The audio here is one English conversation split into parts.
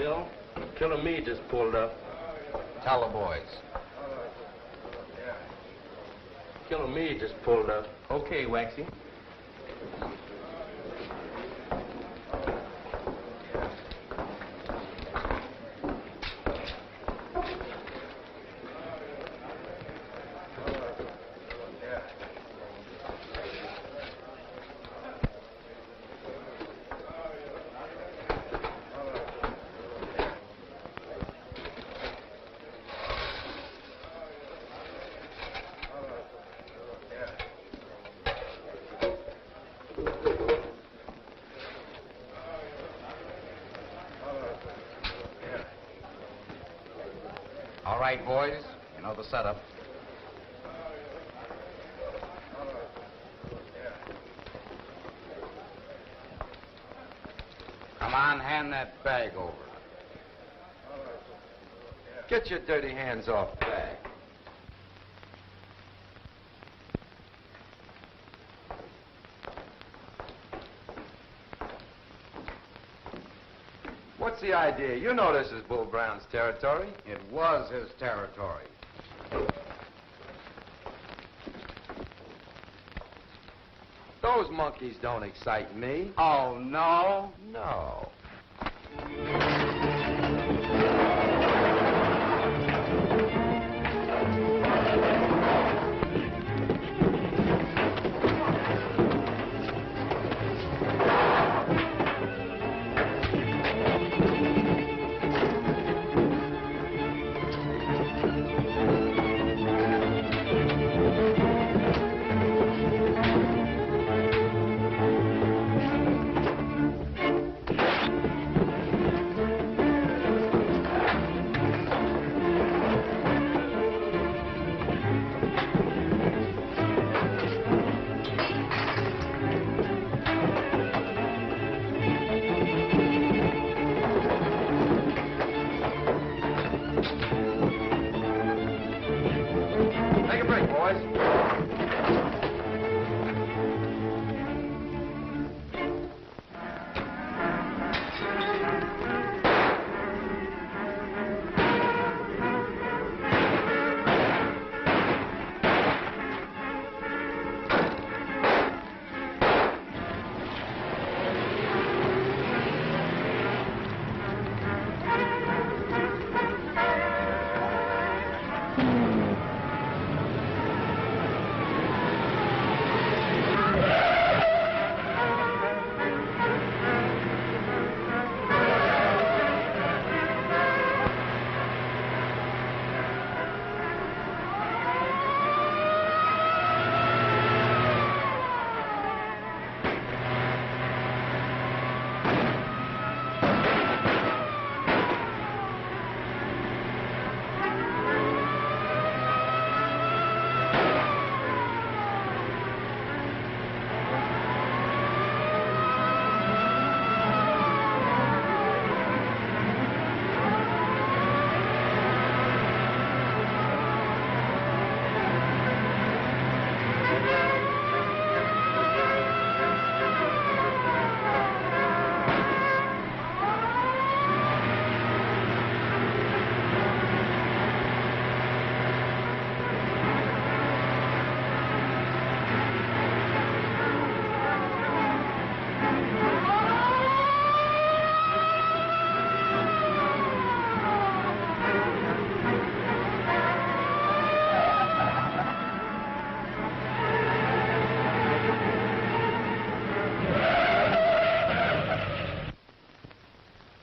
Bill, Killer Meade just pulled up. Tell the boys. Killer Meade just pulled up. Okay, Waxy. All right, boys. You know the setup. Come on, hand that bag over. Get your dirty hands off the bag. What's the idea? You know this is Bull Brown's territory. It was his territory. Those monkeys don't excite me. Oh, no? No. Take a break, boys.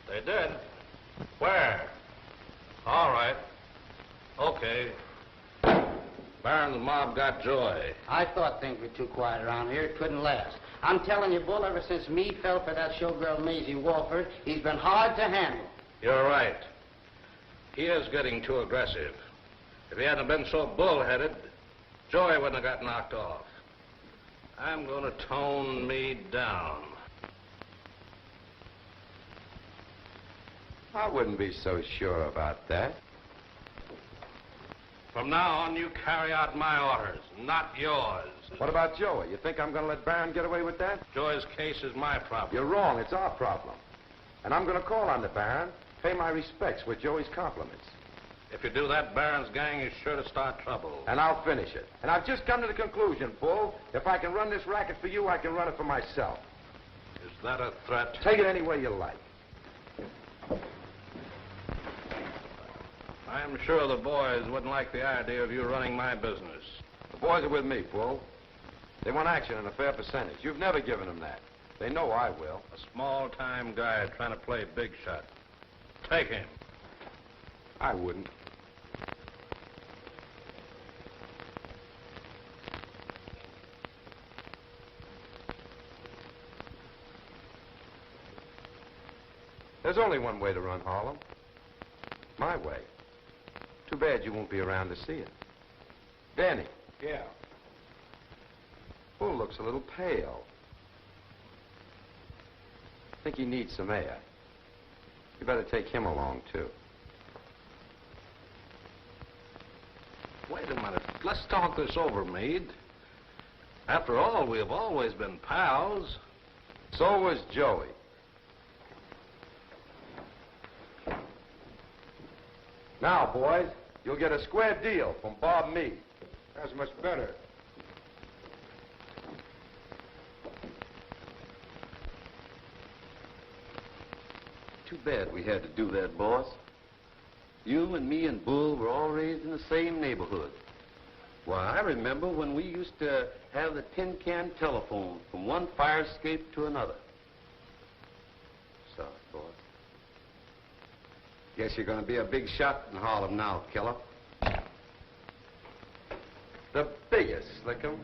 They did? Where? All right. Okay. Barron's mob got Joy. I thought things were too quiet around here. It couldn't last. I'm telling you, Bull, ever since Meade fell for that showgirl Maisie Walford, he's been hard to handle. You're right. He is getting too aggressive. If he hadn't been so bullheaded, Joy wouldn't have got knocked off. I'm going to tone Meade down. I wouldn't be so sure about that. From now on, you carry out my orders, not yours. What about Joey? You think I'm going to let Barron get away with that? Joy's case is my problem. You're wrong. It's our problem. And I'm going to call on the Baron. Pay my respects with Joey's compliments. If you do that, Barron's gang is sure to start trouble. And I'll finish it. And I've just come to the conclusion, Bull, if I can run this racket for you, I can run it for myself. Is that a threat? Take it any way you like. I'm sure the boys wouldn't like the idea of you running my business. The boys are with me, Bull. They want action and a fair percentage. You've never given them that. They know I will. A small-time guy trying to play big shot. Take him. I wouldn't. There's only one way to run Harlem. My way. Too bad you won't be around to see it. Danny. Yeah. Bull looks a little pale. I think he needs some air. You better take him along, too. Wait a minute. Let's talk this over, Meade. After all, we have always been pals. So was Joey. Now, boys, you'll get a square deal from Bob Meade. That's much better. Too bad we had to do that, boss. You and me and Bull were all raised in the same neighborhood. Why, I remember when we used to have the tin can telephone from one fire escape to another. Sorry, boss. Guess you're going to be a big shot in Harlem now, killer. The biggest, Slickum.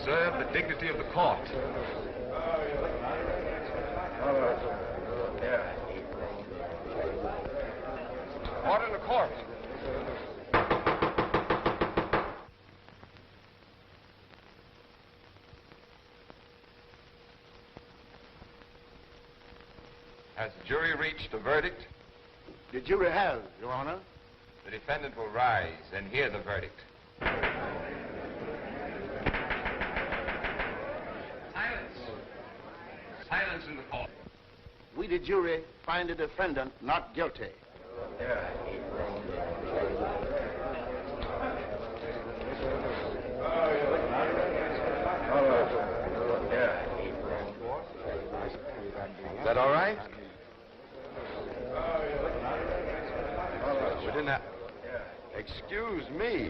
Observe the dignity of the court. Order in the court. Has the jury reached a verdict? The jury has, Your Honor. The defendant will rise and hear the verdict. Silence in the court. We, the jury, find the defendant not guilty. Is that all right? We didn't have... Excuse me.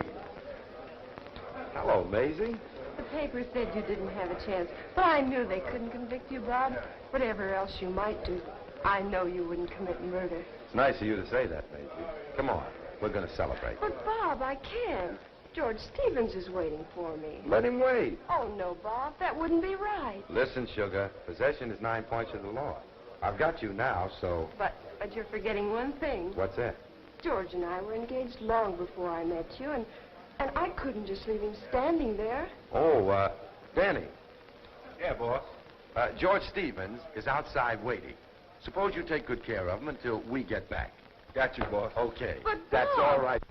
Hello, Maisie. The paper said you didn't have a chance, but I knew they couldn't convict you, Bob. Whatever else you might do, I know you wouldn't commit murder. It's nice of you to say that, Maisie. Come on. We're going to celebrate. But, Bob, I can't. George Stevens is waiting for me. Let him wait. Oh, no, Bob. That wouldn't be right. Listen, Sugar. Possession is 9 points of the law. I've got you now, so... But you're forgetting one thing. What's that? George and I were engaged long before I met you, and I couldn't just leave him standing there. Oh, Danny. Yeah, boss. George Stevens is outside waiting. Suppose you take good care of him until we get back. Got you, boss. Okay. But, That's Bob. all right.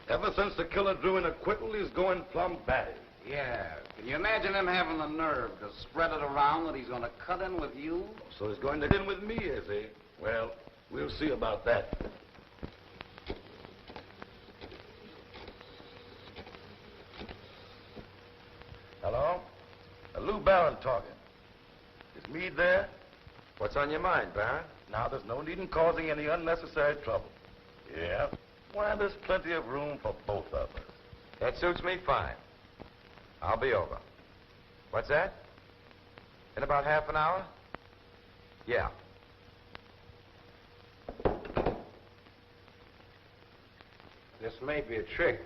Ever since the killer drew an acquittal, he's going plumb batty. Yeah. Can you imagine him having the nerve to spread it around that he's going to cut in with you? So he's going to in with me, is he? Well, we'll see about that. Hello? Lou Barron talking. Is Meade there? What's on your mind, Baron? Now, there's no need in causing any unnecessary trouble. Yeah? Why, there's plenty of room for both of us. That suits me fine. I'll be over. What's that? In about half an hour? Yeah. This may be a trick.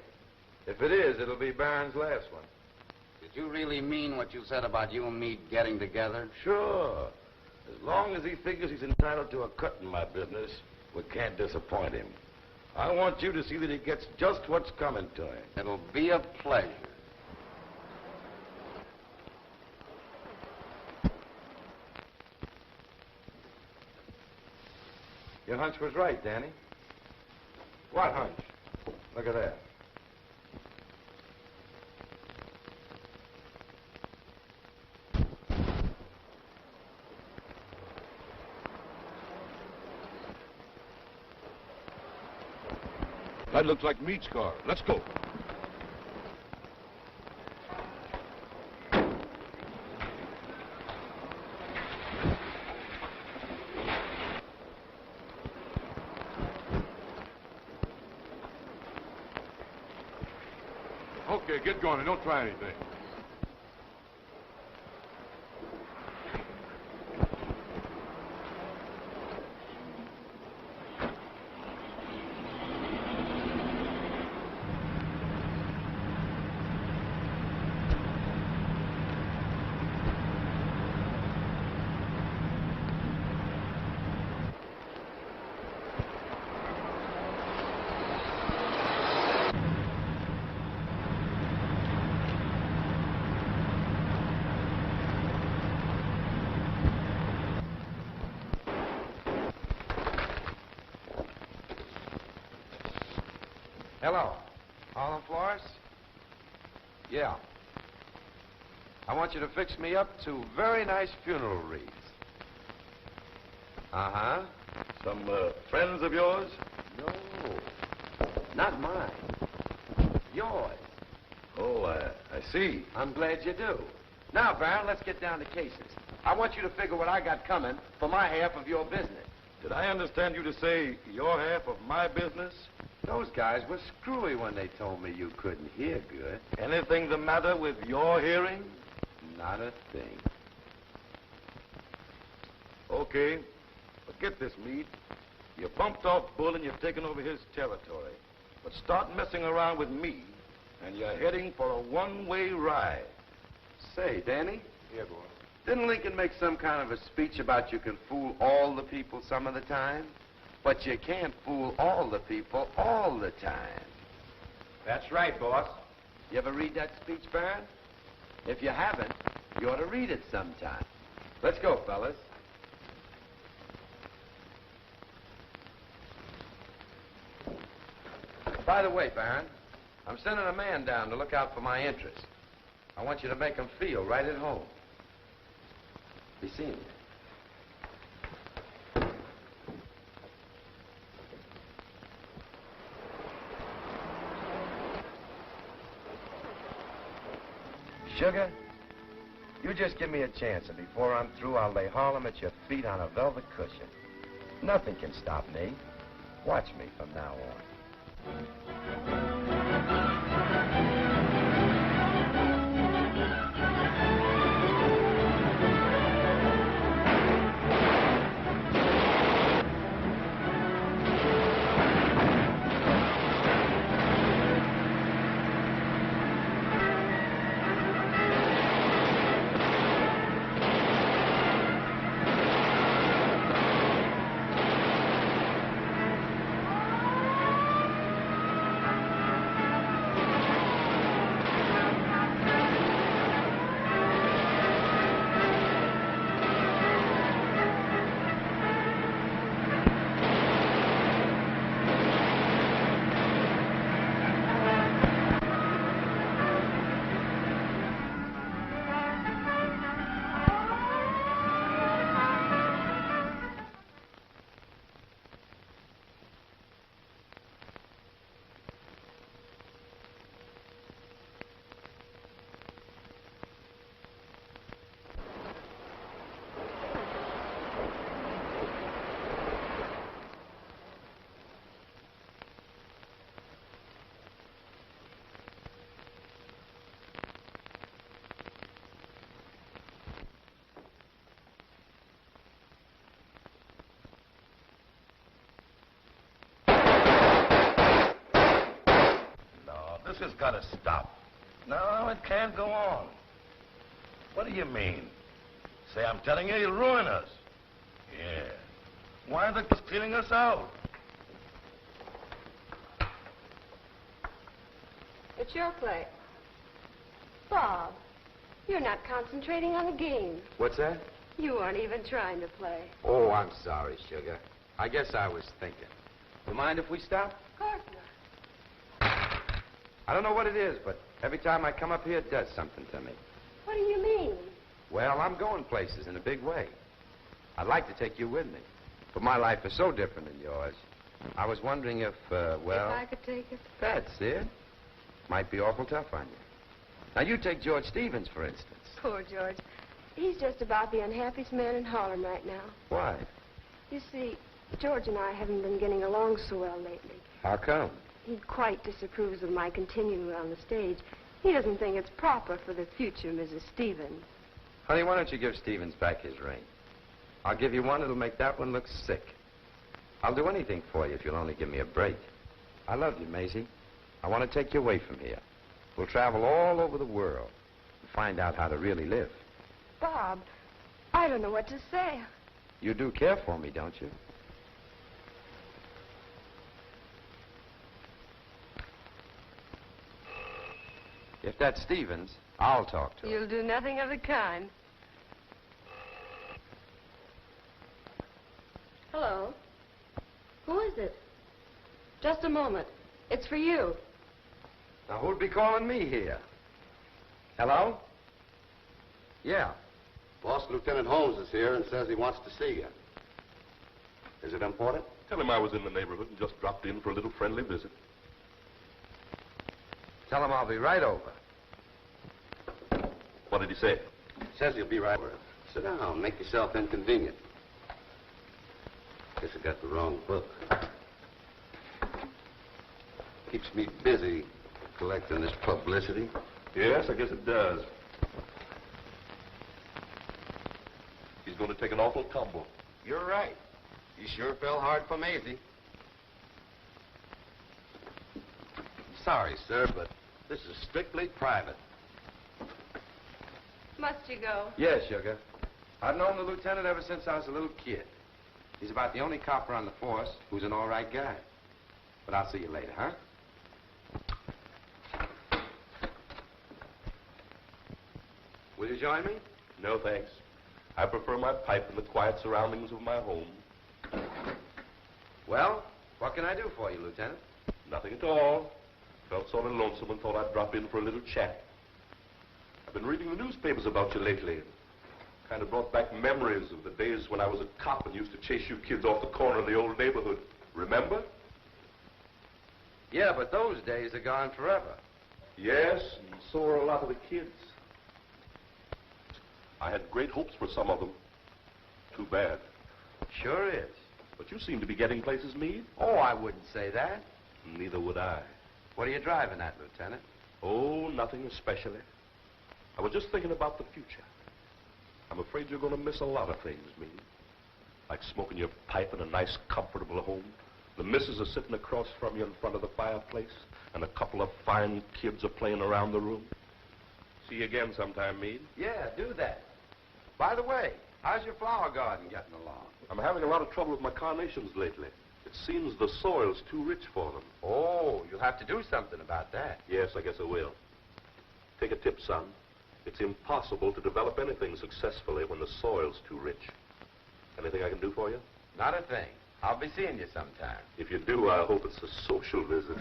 If it is, it'll be Barron's last one. Did you really mean what you said about you and me getting together? Sure. As long as he figures he's entitled to a cut in my business, we can't disappoint him. I want you to see that he gets just what's coming to him. It'll be a pleasure. Your hunch was right, Danny. What hunch? Look at that. That looks like Meade's car. Let's go. Okay, get going and don't try anything. Hello. Harlem Florist? Yeah. I want you to fix me up 2 very nice funeral wreaths. Uh-huh. Some friends of yours? No. Not mine. Yours. Oh, I see. I'm glad you do. Now, Baron, let's get down to cases. I want you to figure what I got coming for my half of your business. Did I understand you to say your half of my business? Those guys were screwy when they told me you couldn't hear good. Anything the matter with your hearing? Not a thing. Okay. But get this, Meade. You bumped off Bull and you've taken over his territory. But start messing around with me, and you're heading for a one-way ride. Say, Danny, Here, boy. didn't Lincoln make some kind of a speech about you can fool all the people some of the time, but you can't fool all the people all the time? That's right, boss. You ever read that speech, Baron? If you haven't, you ought to read it sometime. Let's go, fellas. By the way, Baron, I'm sending a man down to look out for my interests. I want you to make him feel right at home. Be seeing you. Sugar, you just give me a chance, and before I'm through, I'll lay Harlem at your feet on a velvet cushion. Nothing can stop me. Watch me from now on. has got to stop. No, it can't go on. What do you mean? Say, I'm telling you, you'll ruin us. Yeah. Why are they cleaning us out? It's your play. Bob, you're not concentrating on the game. What's that? You aren't even trying to play. Oh, I'm sorry, Sugar. I guess I was thinking. You mind if we stop? Of course not. I don't know what it is, but every time I come up here, it does something to me. What do you mean? Well, I'm going places in a big way. I'd like to take you with me, but my life is so different than yours. I was wondering if, well... If I could take it? That's it. Might be awful tough on you. Now, you take George Stevens, for instance. Poor George. He's just about the unhappiest man in Harlem right now. Why? You see, George and I haven't been getting along so well lately. How come? He quite disapproves of my continuing on the stage. He doesn't think it's proper for the future Mrs. Stevens. Honey, why don't you give Stevens back his ring? I'll give you one that'll make that one look sick. I'll do anything for you if you'll only give me a break. I love you, Maisie. I want to take you away from here. We'll travel all over the world and find out how to really live. Bob, I don't know what to say. You do care for me, don't you? If that's Stevens, I'll talk to him. You'll do nothing of the kind. Hello? Who is it? Just a moment. It's for you. Now, who'd be calling me here? Hello? Yeah. Boss, Lieutenant Holmes is here and says he wants to see you. Is it important? Tell him I was in the neighborhood and just dropped in for a little friendly visit. Tell him I'll be right over. What did he say? Says he'll be right over. Sit down. Make yourself inconvenient. Guess I got the wrong book. Keeps me busy collecting this publicity. Yes, I guess it does. He's going to take an awful tumble. You're right. He sure fell hard for Maisie. Sorry, sir, but this is strictly private. Must you go? Yes, Sugar. I've known the lieutenant ever since I was a little kid. He's about the only copper on the force who's an all right guy. But I'll see you later, huh? Will you join me? No, thanks. I prefer my pipe in the quiet surroundings of my home. Well, what can I do for you, Lieutenant? Nothing at all. Felt sort of lonesome and thought I'd drop in for a little chat. I've been reading the newspapers about you lately. Kind of brought back memories of the days when I was a cop and used to chase you kids off the corner of the old neighborhood. Remember? Yeah, but those days are gone forever. Yes, and so are a lot of the kids. I had great hopes for some of them. Too bad. Sure is. But you seem to be getting places, Meade. Oh, I wouldn't say that. Neither would I. What are you driving at, Lieutenant? Oh, nothing especially. I was just thinking about the future. I'm afraid you're going to miss a lot of things, Meade. Like smoking your pipe in a nice, comfortable home. The missus is sitting across from you in front of the fireplace, and a couple of fine kids are playing around the room. See you again sometime, Meade. Yeah, do that. By the way, how's your flower garden getting along? I'm having a lot of trouble with my carnations lately. It seems the soil's too rich for them. Oh, you'll have to do something about that. Yes, I guess I will. Take a tip, son. It's impossible to develop anything successfully when the soil's too rich. Anything I can do for you? Not a thing. I'll be seeing you sometime. If you do, I hope it's a social visit.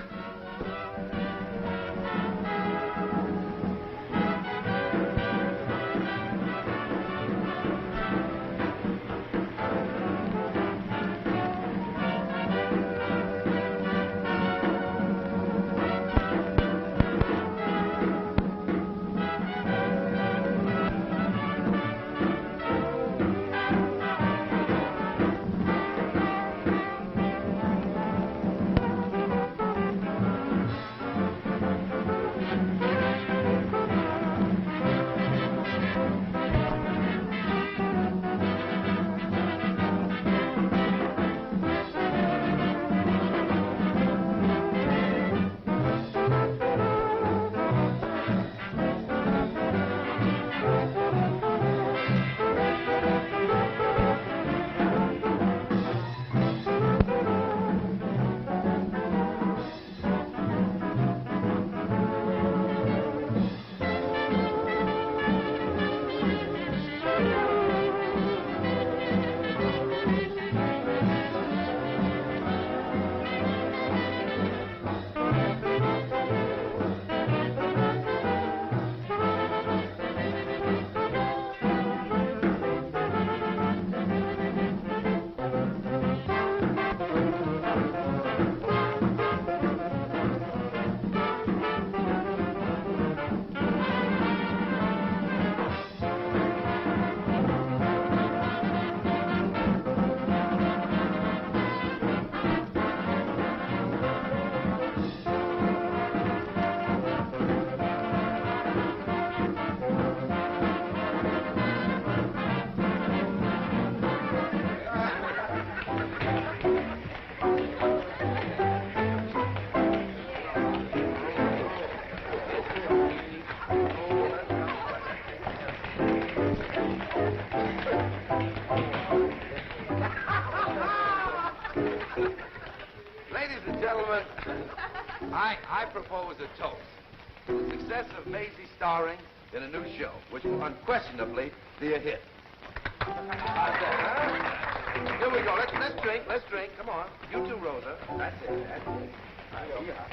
Ladies and gentlemen, I propose a toast to the success of Maisie starring in a new show, which will unquestionably be a hit. How's that, huh? Here we go. Let's drink. Come on. You too, Rosa. That's it. All right, here you are.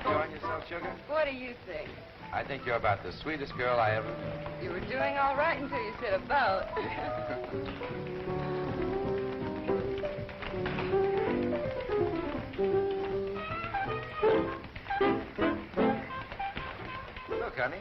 Enjoying yourself, Sugar? What do you think? I think you're about the sweetest girl I ever... You were doing all right until you said about. Look, honey.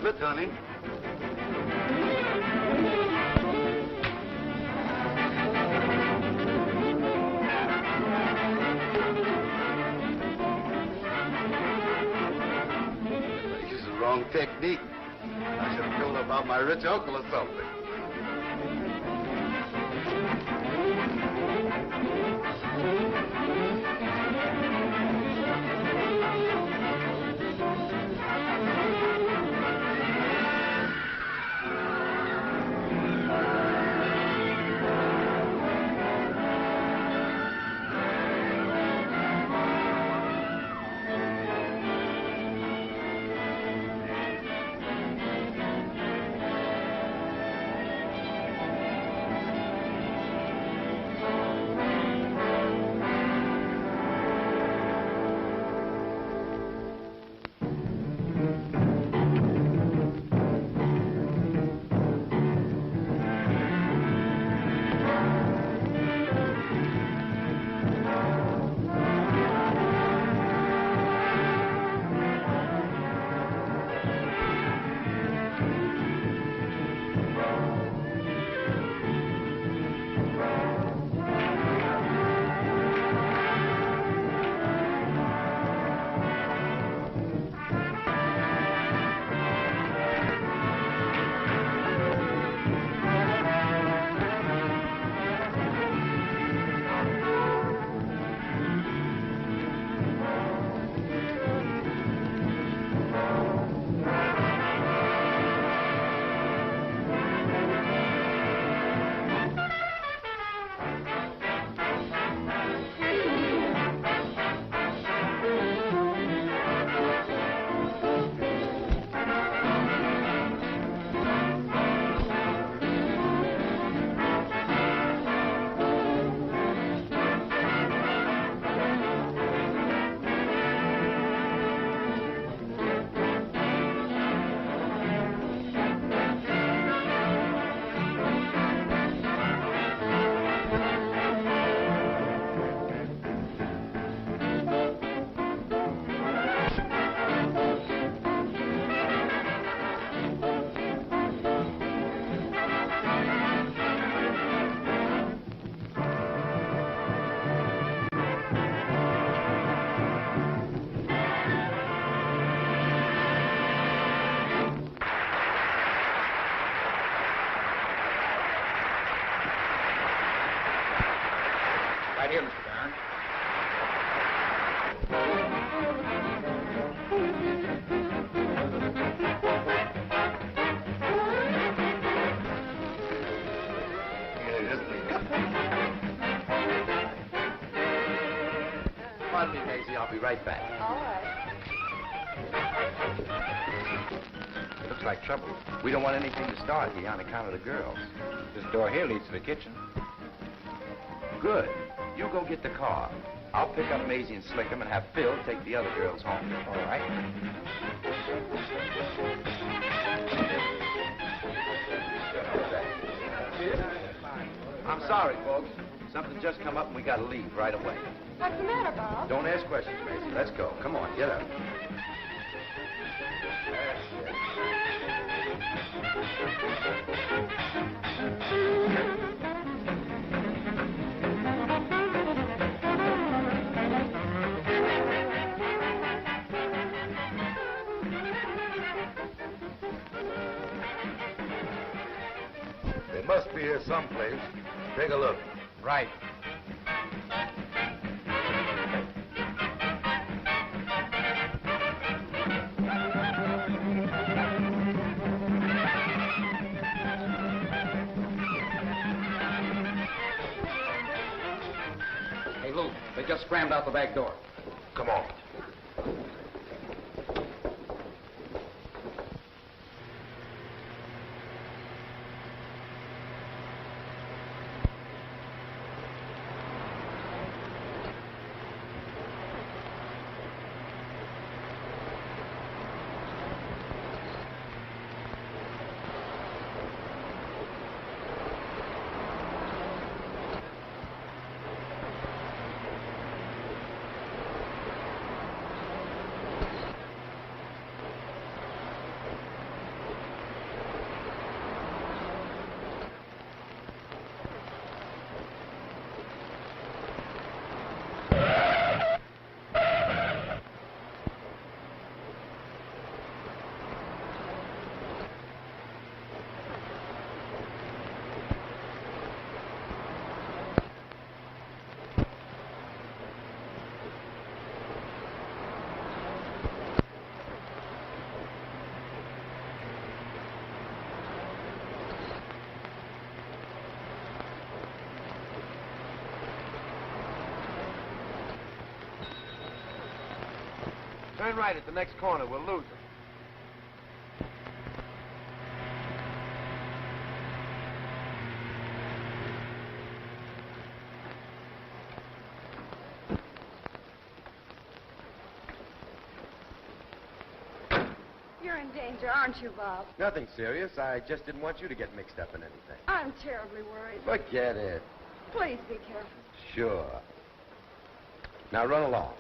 Look, honey. This is the wrong technique. I should have told her about my rich uncle or something. pardon me, Maisie. I'll be right back. All right. It looks like trouble. We don't want anything to start here on account of the girls. This door here leads to the kitchen. Good. You go get the car. I'll pick up Maisie and Slickum and have Phil take the other girls home. All right. I'm sorry, folks. Something just come up and we got to leave right away. What's the matter, Bob? Don't ask questions, Maisie. Let's go. Come on, get up. They must be here someplace. Take a look. Right. Hey, Lou, they just scrammed out the back door. Come on. Turn right at the next corner. We'll lose them. You're in danger, aren't you, Bob? Nothing serious. I just didn't want you to get mixed up in anything. I'm terribly worried. Forget it. Please be careful. Sure. Now run along.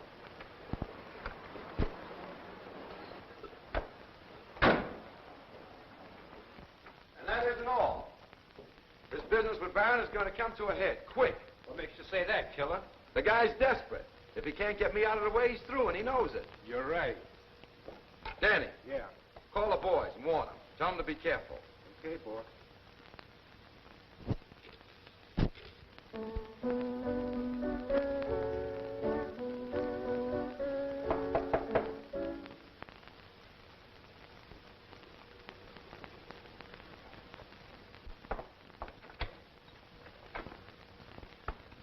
And that isn't all. This business with Barron is going to come to a head, quick. What makes you say that, killer? The guy's desperate. If he can't get me out of the way, he's through, and he knows it. You're right. Danny, Yeah. call the boys and warn them. Tell them to be careful. Okay, boy.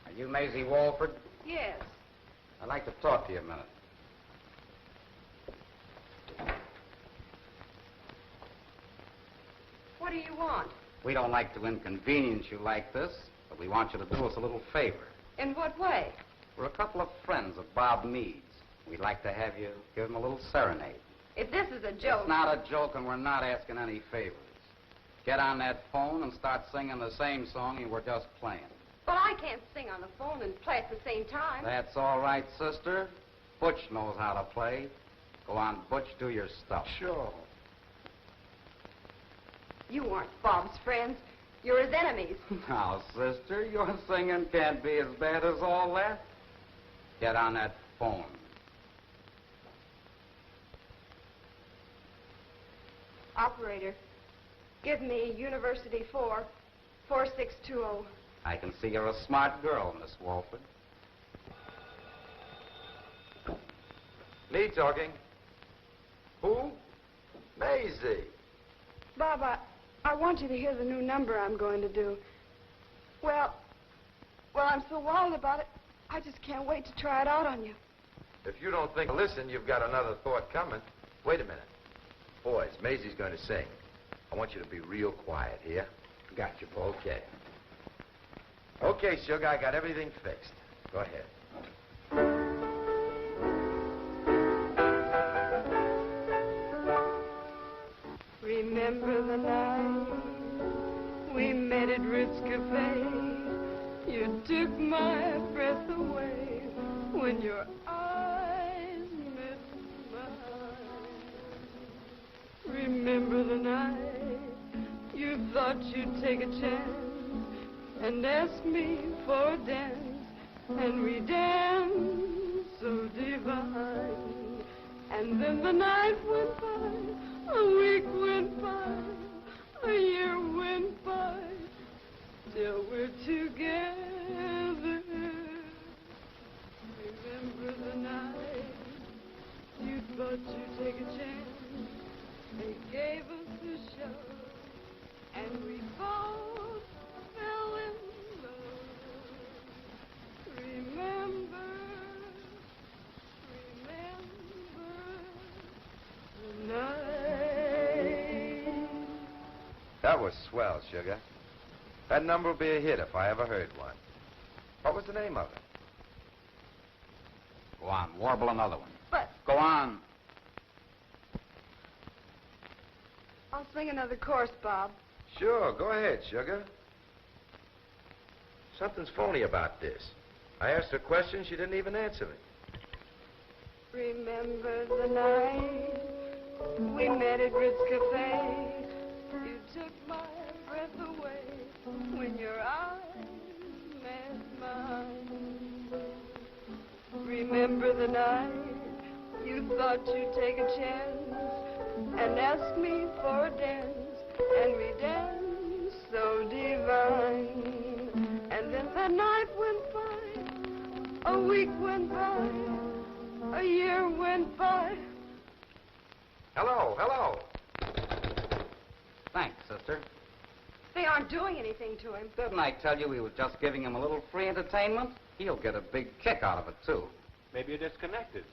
Are you Maisie Walford? Yes. I'd like to talk to you a minute. What do you want? We don't like to inconvenience you like this, but we want you to do us a little favor. In what way? We're a couple of friends of Bob Meade's. We'd like to have you give him a little serenade. If this is a joke... It's not a joke, and we're not asking any favors. Get on that phone and start singing the same song you were just playing. But I can't sing on the phone and play at the same time. That's all right, sister. Butch knows how to play. Go on, Butch, do your stuff. Sure. You aren't Bob's friends. You're his enemies. Now, sister, your singing can't be as bad as all that. Get on that phone. Operator, give me University 4, 4620. I can see you're a smart girl, Miss Walford. Me talking. Who? Maisie. Bob, I want you to hear the new number I'm going to do. Well, I'm so wild about it, I just can't wait to try it out on you. If you don't think, listen, you've got another thought coming. Wait a minute. Boys, Maisie's going to sing. I want you to be real quiet here. Got you, Bull. Okay. Okay, Sugar, I got everything fixed. Go ahead. Remember the night we met at Ritz Cafe? You took my breath away when your eyes met mine. Remember the night you thought you'd take a chance and ask me for a dance, and we danced so divine. And then the night went by, a week went by, a year went by, till we're together. Remember the night you thought you'd take a chance? They gave us a show, and we both fell in love. Remember the night. That was swell, Sugar. That number will be a hit if I ever heard one. What was the name of it? Go on, warble another one. But Go on. I'll sing another chorus, Bob. Sure, go ahead, Sugar. Something's phony about this. I asked her a question, she didn't even answer me. Remember the night we met at Ritz Cafe? You took my breath away when your eyes met mine. Remember the night you thought you'd take a chance and ask me for a dance, and we danced so divine. And then the night went by, a week went by, a year went by. Hello, hello. Thanks, sister. They aren't doing anything to him. Didn't I tell you we were just giving him a little free entertainment? He'll get a big kick out of it, too. Maybe you're disconnected.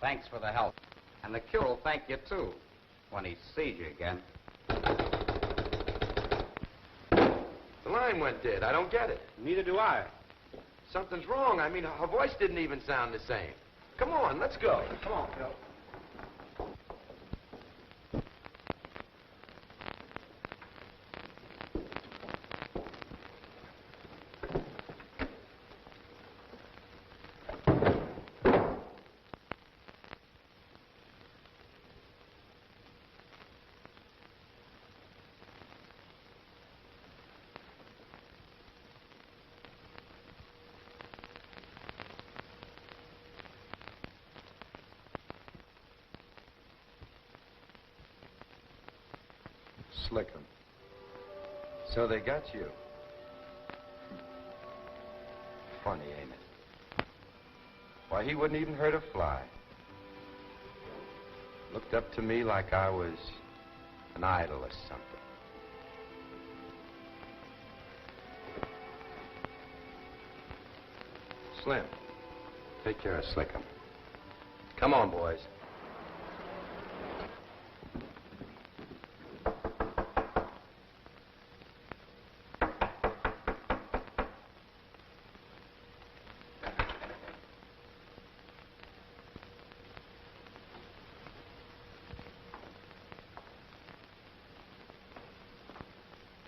Thanks for the help. And the cure will thank you, too, when he sees you again. The line went dead. I don't get it. Neither do I. Something's wrong. I mean, her voice didn't even sound the same. Come on, let's go. Come on, Phil. Slick 'em. So they got you. Funny, ain't it? Why, he wouldn't even hurt a fly. Looked up to me like I was an idol or something. Slim, take care of Slickum. Come on, boys.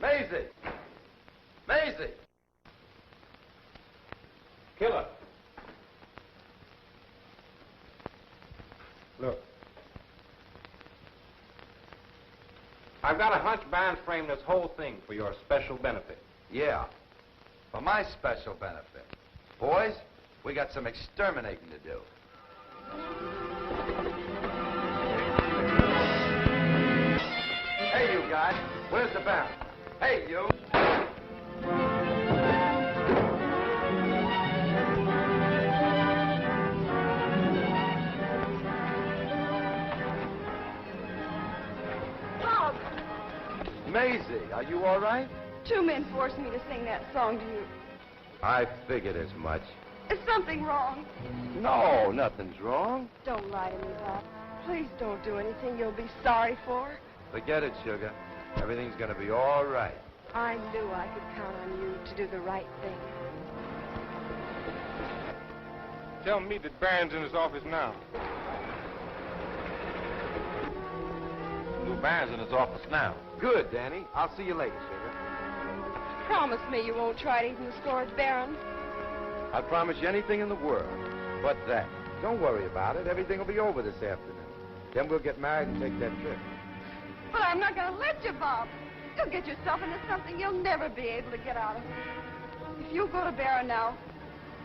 Maisie! Maisie! Killer. Look. I've got a hunch band frame this whole thing for your special benefit. Yeah, for my special benefit. Boys, we got some exterminating to do. Hey, you guys, where's the band? Hey, you! Maisie, are you all right? 2 men forced me to sing that song to you. I figured as much. Is something wrong? No, nothing's wrong. Don't lie to me, Bob. Please don't do anything you'll be sorry for. Forget it, Sugar. Everything's gonna be all right. I knew I could count on you to do the right thing. Tell me that Barron's in his office now. Lou Barron's in his office now. Good, Danny. I'll see you later, Sugar. Promise me you won't try to eat in the store at Barron's. I'll promise you anything in the world but that. Don't worry about it. Everything will be over this afternoon. Then we'll get married and take that trip. But I'm not going to let you, Bob. You'll get yourself into something you'll never be able to get out of. If you go to Barron now,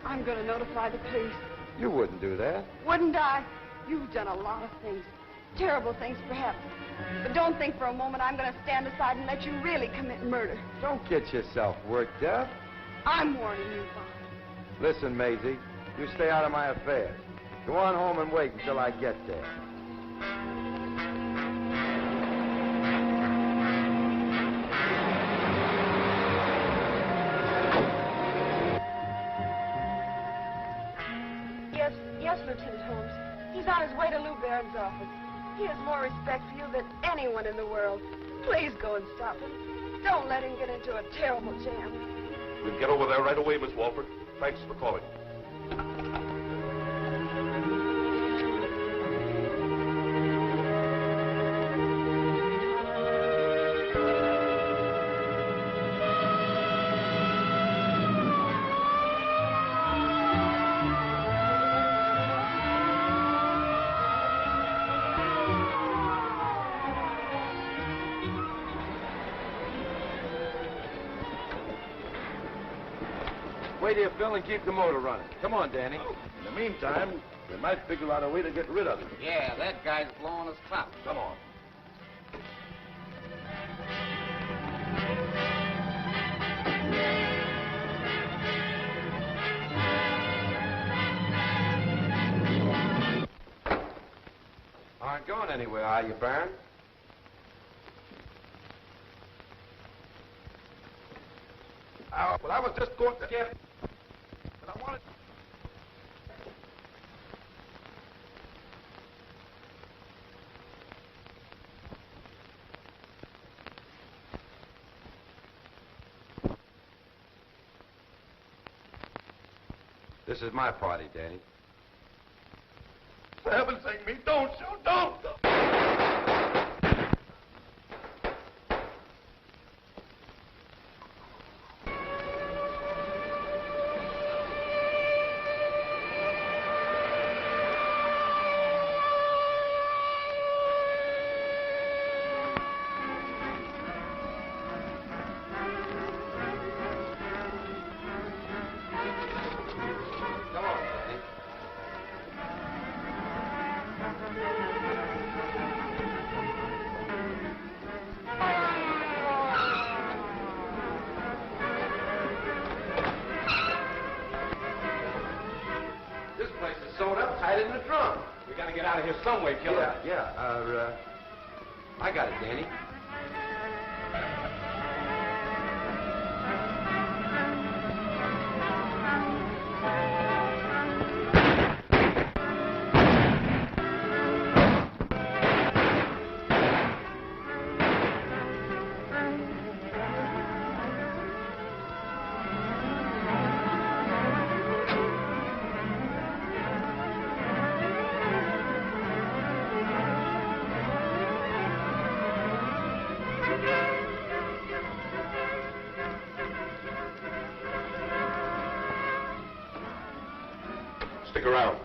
I'm going to notify the police. You wouldn't do that. Wouldn't I? You've done a lot of things. Terrible things, perhaps. But don't think for a moment I'm going to stand aside and let you really commit murder. Don't get yourself worked up. I'm warning you, Bob. Listen, Maisie, you stay out of my affairs. Go on home and wait until I get there. Yes, Lieutenant Holmes. He's on his way to Lou Barron's office. He has more respect for you than anyone in the world. Please go and stop him. Don't let him get into a terrible jam. We'll get over there right away, Miss Walford. Thanks for calling. Wait here, Phil, and keep the motor running. Come on, Danny. In the meantime, we might figure out a way to get rid of him. Yeah, that guy's blowing his top. Come on. Aren't going anywhere, are you, Barron? Well, I was just going to get... But I wanted... This is my party, Danny. For heaven's sake, me, don't shoot, don't! Some way, killer. Yeah. I got it, Danny. Stick around.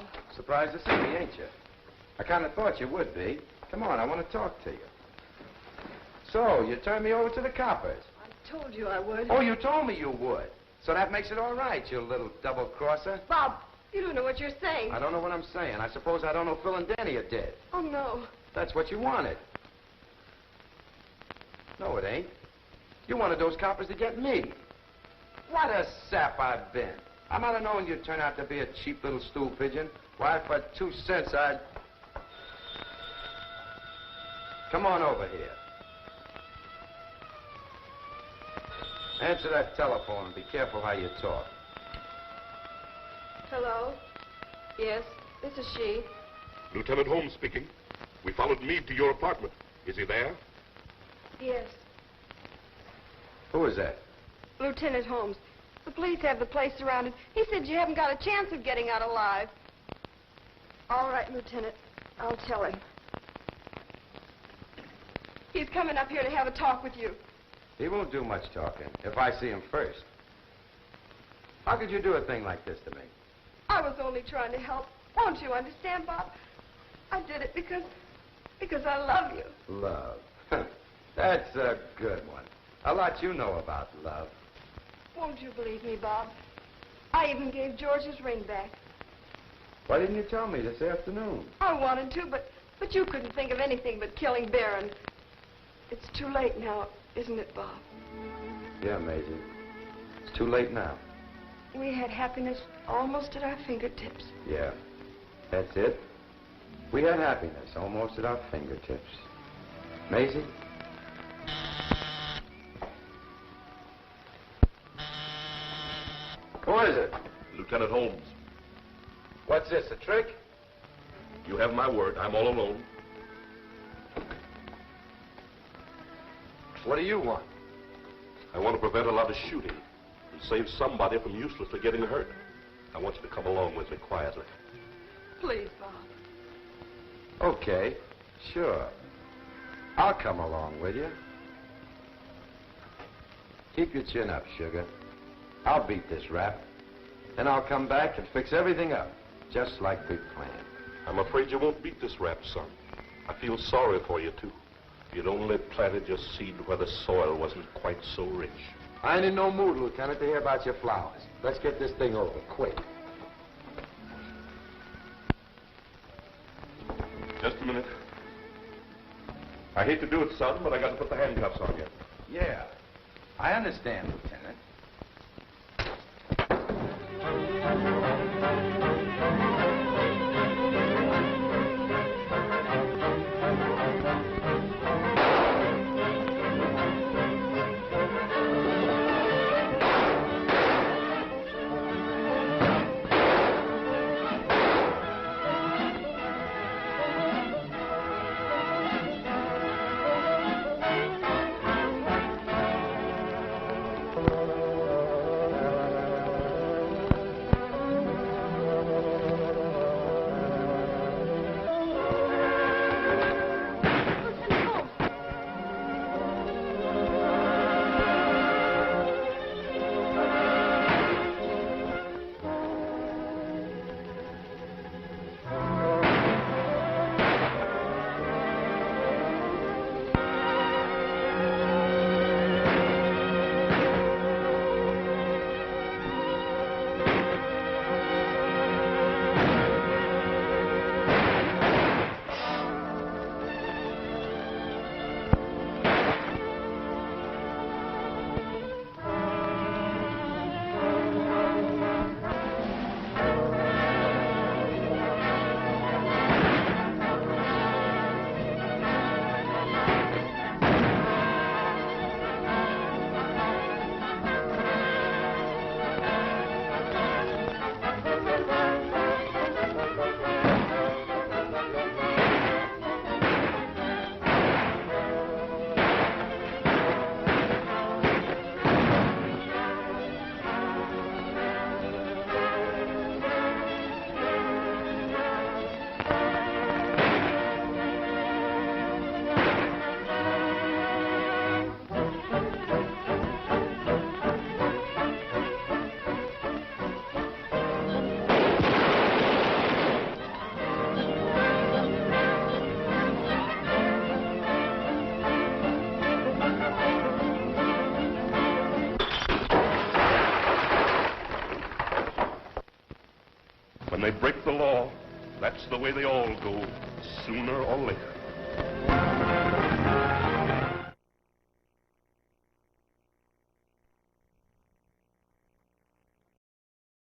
Bob. Surprised to see me, ain't you? I kind of thought you would be. Come on, I want to talk to you. So, you turned me over to the coppers. I told you I would. Oh, you told me you would. So that makes it all right, you little double-crosser. Bob, you don't know what you're saying. I don't know what I'm saying. I suppose I don't know Phil and Danny are dead. Oh, no. That's what you wanted. No, it ain't. You wanted those coppers to get me. What a sap I've been. I might have known you'd turn out to be a cheap little stool pigeon. Why, for 2 cents, I'd... Come on over here. Answer that telephone and be careful how you talk. Hello? Yes, this is she. Lieutenant Holmes speaking. We followed Meade to your apartment. Is he there? Yes. Who is that? Lieutenant Holmes. The police have the place surrounded. He said you haven't got a chance of getting out alive. All right, Lieutenant. I'll tell him. He's coming up here to have a talk with you. He won't do much talking if I see him first. How could you do a thing like this to me? I was only trying to help. Won't you understand, Bob? I did it because I love you. Love. That's a good one. A lot you know about love. Won't you believe me, Bob? I even gave George his ring back. Why didn't you tell me this afternoon? I wanted to, but you couldn't think of anything but killing Barron. It's too late now, isn't it, Bob? Yeah, Maisie. It's too late now. We had happiness almost at our fingertips. Yeah, that's it. We had happiness almost at our fingertips. Maisie? Who is it? Lieutenant Holmes. What's this, a trick? You have my word. I'm all alone. What do you want? I want to prevent a lot of shooting and save somebody from uselessly getting hurt. I want you to come along with me quietly. Please, Bob. Okay, sure. I'll come along with you. Keep your chin up, sugar. I'll beat this rap. Then I'll come back and fix everything up, just like we planned. I'm afraid you won't beat this rap, son. I feel sorry for you, too. You'd only planted your seed where the soil wasn't quite so rich. I ain't in no mood, Lieutenant, to hear about your flowers. Let's get this thing over, quick. Just a minute. I hate to do it, son, but I got to put the handcuffs on you. Yeah, I understand, Lieutenant. When they break the law, that's the way they all go, sooner or later.